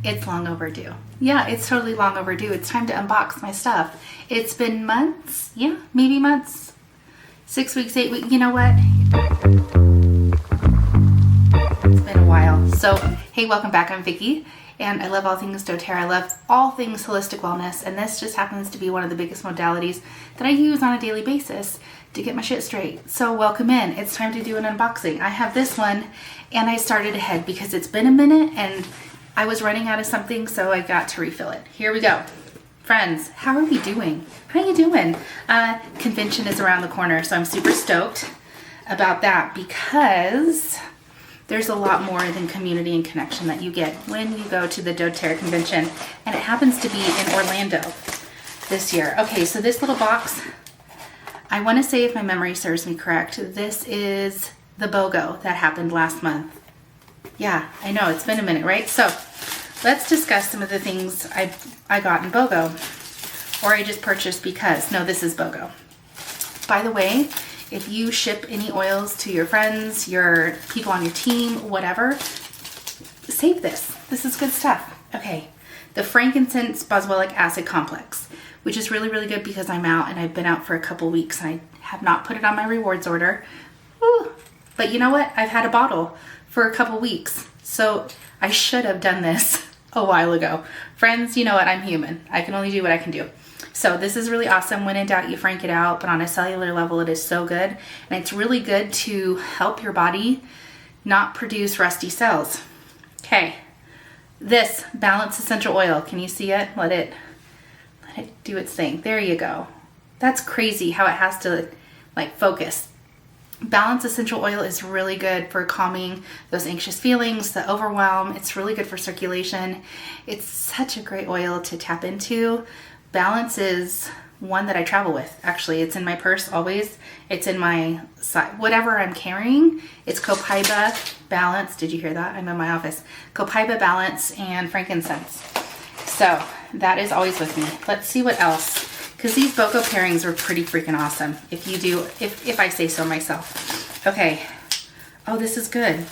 It's long overdue. Yeah, it's totally long overdue. It's time to unbox my stuff. It's been months. Yeah, maybe months. 6 weeks, 8 weeks. You know what? It's been a while. So, hey, welcome back. I'm Vicki, and I love all things doTERRA. I love all things holistic wellness, and this just happens to be one of the biggest modalities that I use on a daily basis to get my shit straight. So welcome in. It's time to do an unboxing. I have this one, and I started ahead because it's been a minute, and I was running out of something, so I got to refill it. Here we go. Friends, how are we doing? How you doing? Convention is around the corner, so I'm super stoked about that because there's a lot more than community and connection that you get when you go to the doTERRA convention, and it happens to be in Orlando this year. Okay, so this little box, I want to say, if my memory serves me correct, this is the BOGO that happened last month. Yeah, I know, it's been a minute, right? So let's discuss some of the things I got in BOGO, or I just purchased because. No, this is BOGO. By the way, if you ship any oils to your friends, your people on your team, whatever, save this. This is good stuff. Okay, the frankincense boswellic acid complex, which is really, really good because I'm out and I've been out for a couple weeks and I have not put it on my rewards order. Woo. But you know what? I've had a bottle for a couple weeks, so I should have done this a while ago. Friends, you know what? I'm human. I can only do what I can do. So this is really awesome. When in doubt, you frank it out, but on a cellular level, it is so good. And it's really good to help your body not produce rusty cells. Okay, this Balance Essential Oil. Can you see it? Let it do its thing. There you go. That's crazy how it has to like focus. Balance Essential Oil is really good for calming those anxious feelings, the overwhelm. It's really good for circulation. It's such a great oil to tap into. Balance is one that I travel with. Actually, it's in my purse always. It's in my side, whatever I'm carrying. It's Copaiba, Balance. Did you hear that? I'm in my office. Copaiba, Balance, and frankincense. So that is always with me. Let's see what else. Because these BOGO pairings are pretty freaking awesome, if I say so myself. Okay. Oh, this is good.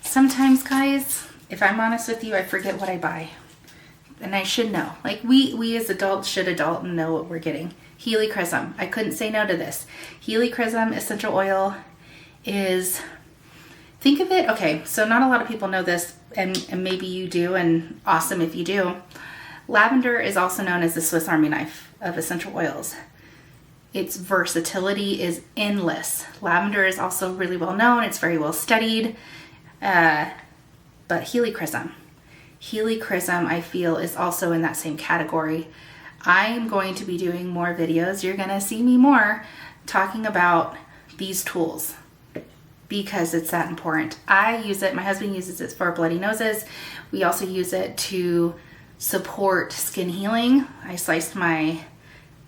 Sometimes, guys, if I'm honest with you, I forget what I buy. And I should know. Like, we as adults should adult and know what we're getting. Helichrysum. I couldn't say no to this. Helichrysum essential oil is, think of it, okay, so not a lot of people know this, and maybe you do, and awesome if you do. Lavender is also known as the Swiss Army knife of essential oils. Its versatility is endless. Lavender is also really well known. It's very well studied. But Helichrysum, I feel, is also in that same category. I'm going to be doing more videos. You're going to see me more talking about these tools because it's that important. I use it. My husband uses it for bloody noses. We also use it to support skin healing. I sliced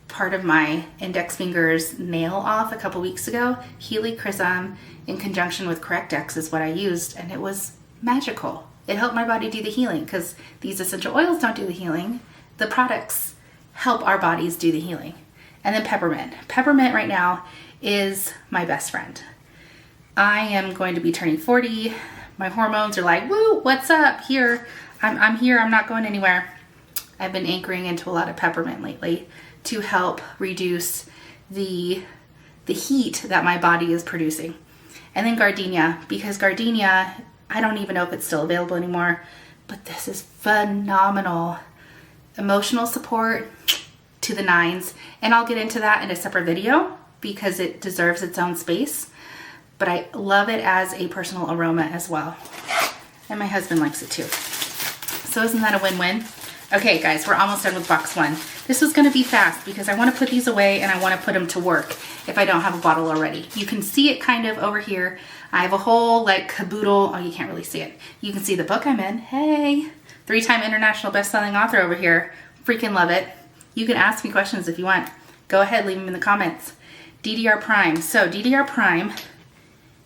part of my index finger's nail off a couple weeks ago. Helichrysum in conjunction with Correct-X is what I used, and it was magical. It helped my body do the healing because these essential oils don't do the healing. The products help our bodies do the healing. And then peppermint. Peppermint right now is my best friend. I am going to be turning 40. My hormones are like, woo, what's up? Here. I'm here. I'm not going anywhere. I've been anchoring into a lot of peppermint lately to help reduce the heat that my body is producing. And then gardenia, because gardenia, I don't even know if it's still available anymore, but this is phenomenal. Emotional support to the nines. And I'll get into that in a separate video because it deserves its own space. But I love it as a personal aroma as well. And my husband likes it too. So isn't that a win-win? Okay, guys, we're almost done with box one. This was gonna be fast because I wanna put these away and I wanna put them to work if I don't have a bottle already. You can see it kind of over here. I have a whole like caboodle. Oh, you can't really see it. You can see the book I'm in. Hey, 3-time international best-selling author over here. Freaking love it. You can ask me questions if you want. Go ahead, leave them in the comments. DDR Prime. So DDR Prime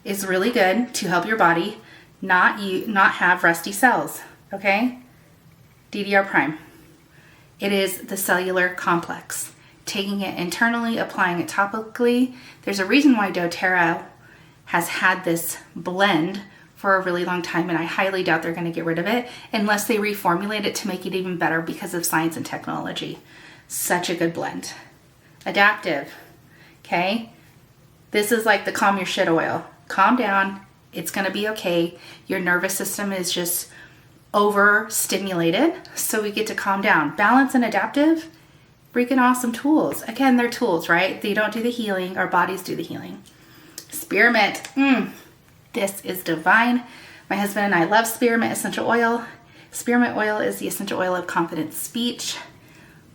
is really good to help your body not have rusty cells, okay? DDR Prime. It is the cellular complex. Taking it internally, applying it topically. There's a reason why doTERRA has had this blend for a really long time, and I highly doubt they're going to get rid of it unless they reformulate it to make it even better because of science and technology. Such a good blend. Adaptive. Okay? This is like the calm your shit oil. Calm down. It's going to be okay. Your nervous system is just overstimulated, so we get to calm down. Balance and adaptive, freaking awesome tools. Again, they're tools, right? They don't do the healing. Our bodies do the healing. Spearmint. This is divine. My husband and I love spearmint essential oil. Spearmint oil is the essential oil of confident speech.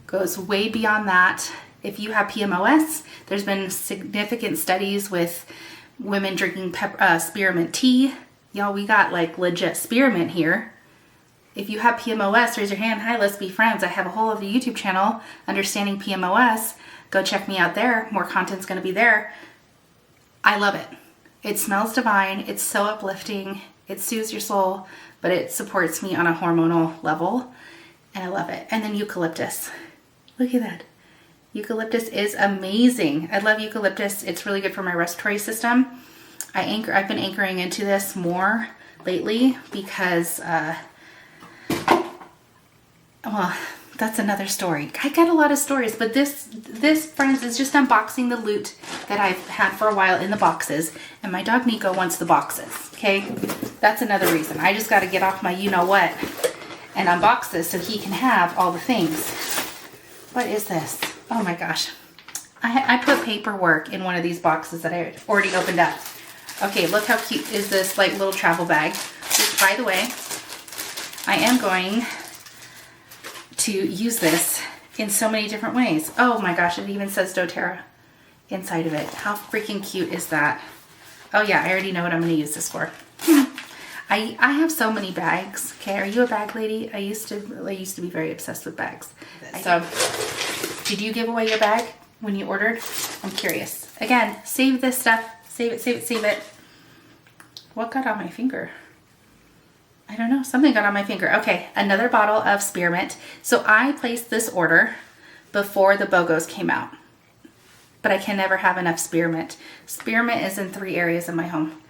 Goes way beyond that. If you have PMOS, there's been significant studies with women drinking spearmint tea. Y'all, we got like legit spearmint here. If you have PMOS, raise your hand. Hi, let's be friends. I have a whole other YouTube channel, Understanding PMOS. Go check me out there. More content's going to be there. I love it. It smells divine. It's so uplifting. It soothes your soul, but it supports me on a hormonal level, and I love it. And then eucalyptus. Look at that. Eucalyptus is amazing. I love eucalyptus. It's really good for my respiratory system. I've been anchoring into this more lately because, well, that's another story. I got a lot of stories, but this, friends, is just unboxing the loot that I've had for a while in the boxes, and my dog Nico wants the boxes, okay? That's another reason. I just got to get off my you-know-what and unbox this so he can have all the things. What is this? Oh my gosh. I put paperwork in one of these boxes that I already opened up. Okay, look how cute is this like little travel bag. Which, by the way, I am going to use this in so many different ways. Oh my gosh, it even says doTERRA inside of it. How freaking cute is that? Oh yeah, I already know what I'm going to use this for. I have so many bags. Okay, are you a bag lady? I used to be very obsessed with bags. So, did you give away your bag when you ordered? I'm curious. Again, save this stuff. Save it, save it, save it. What got on my finger? I don't know. Something got on my finger. Okay, another bottle of spearmint. So I placed this order before the BOGOs came out. But I can never have enough spearmint. Spearmint is in 3 areas of my home.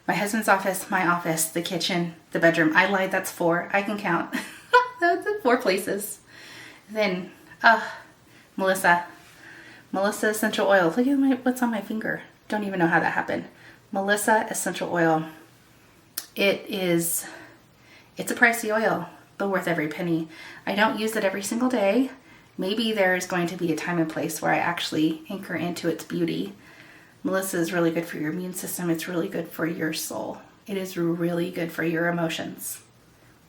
My husband's office, my office, the kitchen, the bedroom. I lied, that's 4. I can count. That's 4 places. Then, Melissa essential oil. Look at what's on my finger. Don't even know how that happened. Melissa essential oil. It's a pricey oil, but worth every penny. I don't use it every single day. Maybe there's going to be a time and place where I actually anchor into its beauty. Melissa is really good for your immune system. It's really good for your soul. It is really good for your emotions.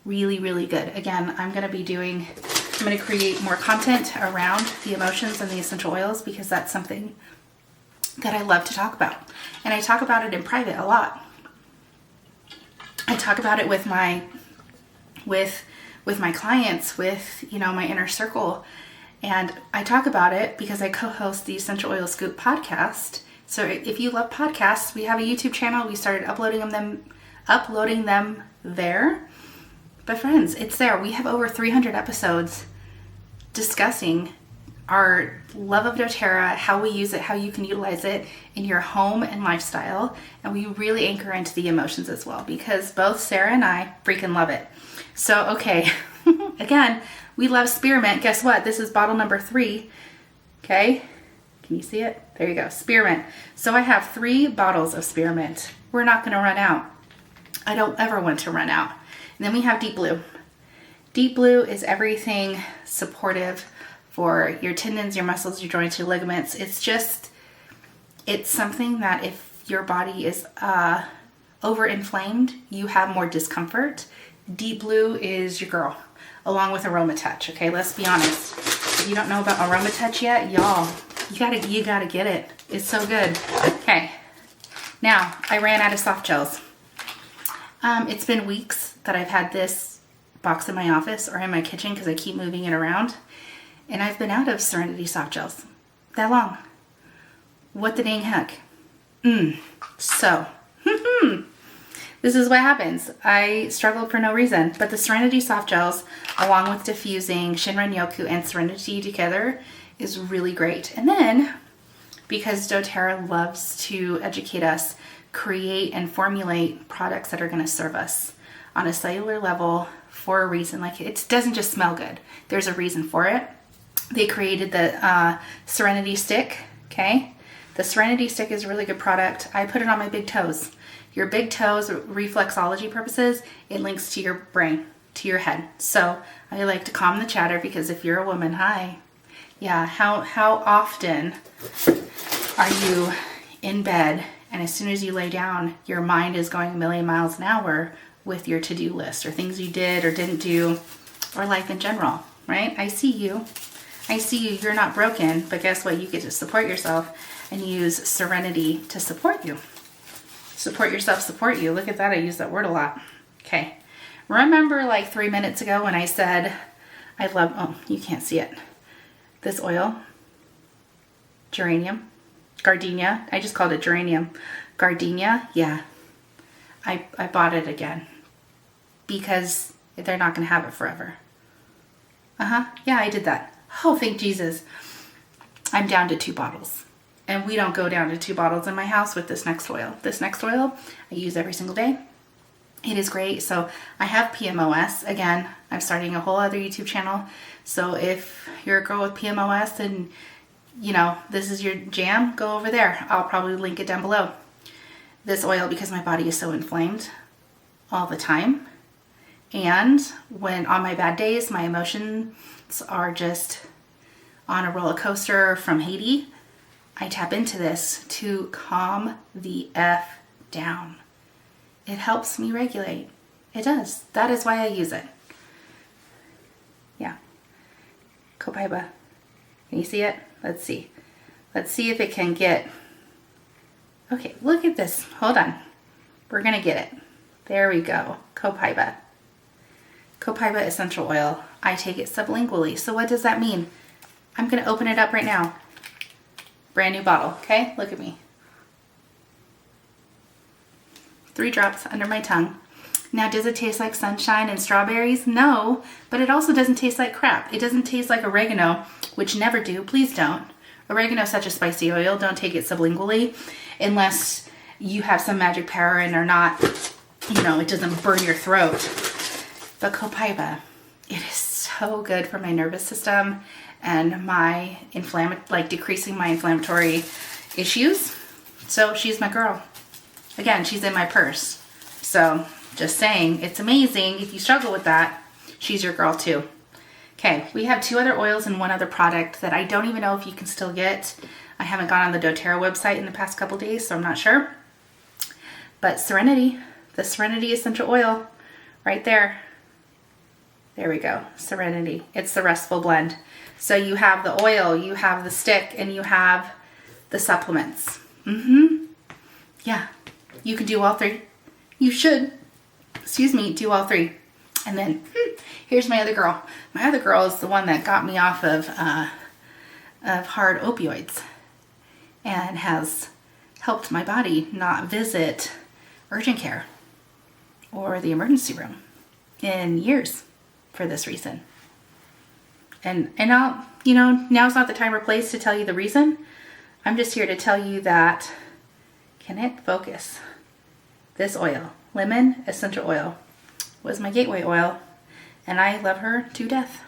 Really, really good. Again, I'm going to create more content around the emotions and the essential oils because that's something that I love to talk about. And I talk about it in private a lot. I talk about it with my clients, with, my inner circle. And I talk about it because I co-host the Essential Oil Scoop podcast. So if you love podcasts, we have a YouTube channel. We started uploading them there. But friends, it's there. We have over 300 episodes discussing our love of doTERRA, how we use it, how you can utilize it in your home and lifestyle. And we really anchor into the emotions as well because both Sarah and I freaking love it. So, okay, again, we love spearmint. Guess what? This is bottle number 3. Okay, can you see it? There you go, spearmint. So I have 3 bottles of spearmint. We're not going to run out. I don't ever want to run out. And then we have deep blue. Deep blue is everything supportive for your tendons, your muscles, your joints, your ligaments. It's something that if your body is over-inflamed, you have more discomfort. Deep blue is your girl, along with Aroma Touch. Okay, let's be honest. If you don't know about Aroma Touch yet, y'all, you gotta get it. It's so good. Okay, now I ran out of soft gels. It's been weeks that I've had this box in my office or in my kitchen because I keep moving it around. And I've been out of Serenity soft gels that long. What the dang heck? So, this is what happens. I struggled for no reason. But the Serenity soft gels, along with diffusing Shinran Yoku and Serenity together, is really great. And then, because doTERRA loves to educate us, create and formulate products that are going to serve us on a cellular level for a reason. Like, it doesn't just smell good. There's a reason for it. They created the Serenity Stick, okay? The Serenity Stick is a really good product. I put it on my big toes. Your big toes, reflexology purposes, it links to your brain, to your head. So I like to calm the chatter, because if you're a woman, hi. Yeah, how often are you in bed and as soon as you lay down, your mind is going a million miles an hour with your to-do list or things you did or didn't do, or life in general, right? I see you. I see you. You're not broken, but guess what? You get to support yourself and use Serenity to support you. Support yourself, support you. Look at that. I use that word a lot. Okay. Remember like 3 minutes ago when I said I love, oh, you can't see it. This oil, geranium, gardenia. I just called it geranium. Gardenia, yeah. I bought it again because they're not going to have it forever. Yeah, I did that. Oh, thank Jesus. I'm down to 2 bottles. And we don't go down to 2 bottles in my house with this next oil. This next oil I use every single day. It is great. So I have PMOS. Again, I'm starting a whole other YouTube channel. So if you're a girl with PMOS and, you know, this is your jam, go over there. I'll probably link it down below. This oil, because my body is so inflamed all the time. And when on my bad days, my emotions are just on a roller coaster from Haiti, I tap into this to calm the F down. It helps me regulate. It does. That is why I use it. Yeah. Copaiba. Can you see it? Let's see. Let's see if it can get... Okay, look at this. Hold on. We're going to get it. There we go. Copaiba. Copaiba essential oil. I take it sublingually. So what does that mean? I'm going to open it up right now. Brand new bottle, okay? Look at me. 3 drops under my tongue. Now, does it taste like sunshine and strawberries? No, but it also doesn't taste like crap. It doesn't taste like oregano, which never do. Please don't. Oregano is such a spicy oil. Don't take it sublingually unless you have some magic power and are not, you know, it doesn't burn your throat. But Copaiba, it is so good for my nervous system and my decreasing my inflammatory issues. So she's my girl. Again, she's in my purse. So just saying, it's amazing. If you struggle with that, she's your girl too. Okay, we have 2 other oils and 1 other product that I don't even know if you can still get. I haven't gone on the doTERRA website in the past couple days, so I'm not sure. But Serenity, the Serenity essential oil, right there. There we go, Serenity. It's the restful blend. So you have the oil, you have the stick, and you have the supplements. Yeah, you can do all 3. You should, do all 3. And then here's my other girl. My other girl is the one that got me off of hard opioids and has helped my body not visit urgent care or the emergency room in years for this reason. And I'll, now's not the time or place to tell you the reason. I'm just here to tell you that, can it focus? This oil, lemon essential oil, was my gateway oil, and I love her to death.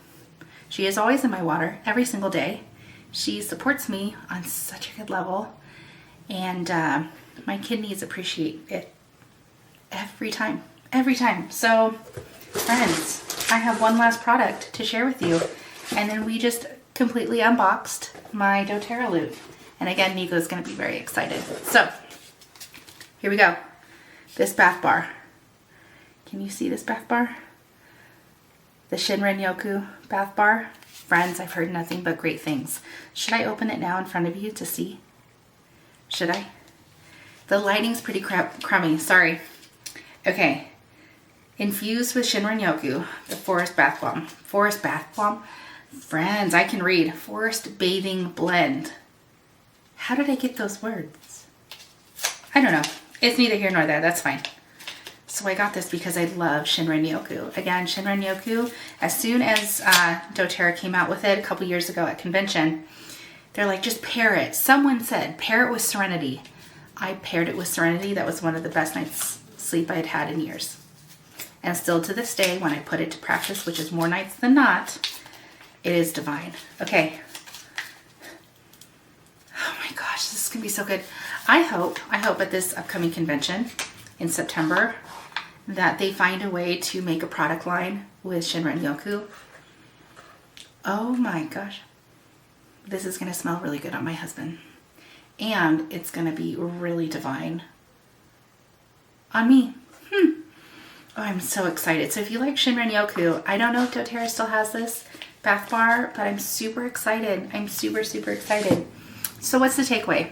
She is always in my water every single day. She supports me on such a good level, and my kidneys appreciate it every time. So, friends, I have one last product to share with you, and then we just completely unboxed my doTERRA loot. And again, Nico's going to be very excited. So, here we go. This bath bar. Can you see this bath bar? The Shinrin-yoku bath bar. Friends, I've heard nothing but great things. Should I open it now in front of you to see? Should I? The lighting's pretty crummy. Sorry. Okay. Infused with Shinrin-yoku, the Forest Bath Bomb. Forest Bath Bomb? Friends, I can read. Forest Bathing Blend. How did I get those words? I don't know. It's neither here nor there. That's fine. So I got this because I love Shinrin-yoku. Again, Shinrin-yoku, as soon as doTERRA came out with it a couple years ago at convention, they're like, just pair it. Someone said, pair it with Serenity. I paired it with Serenity. That was one of the best nights sleep I had had in years. And still to this day, when I put it to practice, which is more nights than not, it is divine. Okay. Oh my gosh, this is gonna be so good. I hope at this upcoming convention in September that they find a way to make a product line with Shinra and Yoku. Oh my gosh. This is gonna smell really good on my husband. And it's gonna be really divine on me. Oh, I'm so excited. So if you like Shinra and Yoku, I don't know if doTERRA still has this bath bar, but I'm super excited. I'm super, super excited. So what's the takeaway?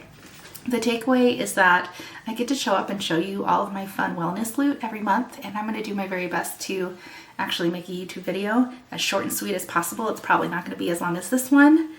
The takeaway is that I get to show up and show you all of my fun wellness loot every month, and I'm going to do my very best to actually make a YouTube video as short and sweet as possible. It's probably not going to be as long as this one,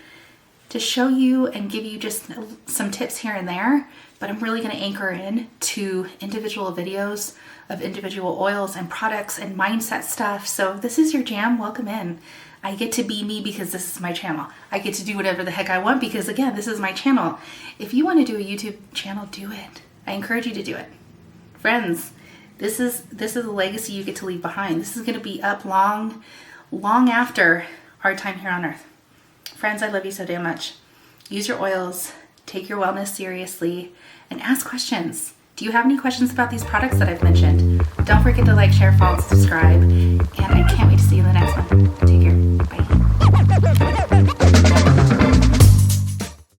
to show you and give you just some tips here and there, but I'm really going to anchor in to individual videos of individual oils and products and mindset stuff. So if this is your jam, welcome in. I get to be me because this is my channel. I get to do whatever the heck I want because, again, this is my channel. If you want to do a YouTube channel, do it. I encourage you to do it. Friends, this is a legacy you get to leave behind. This is going to be up long, long after our time here on Earth. Friends, I love you so damn much. Use your oils, take your wellness seriously, and ask questions. Do you have any questions about these products that I've mentioned? Don't forget to like, share, follow, and subscribe. And I can't wait to see you in the next one. Take care.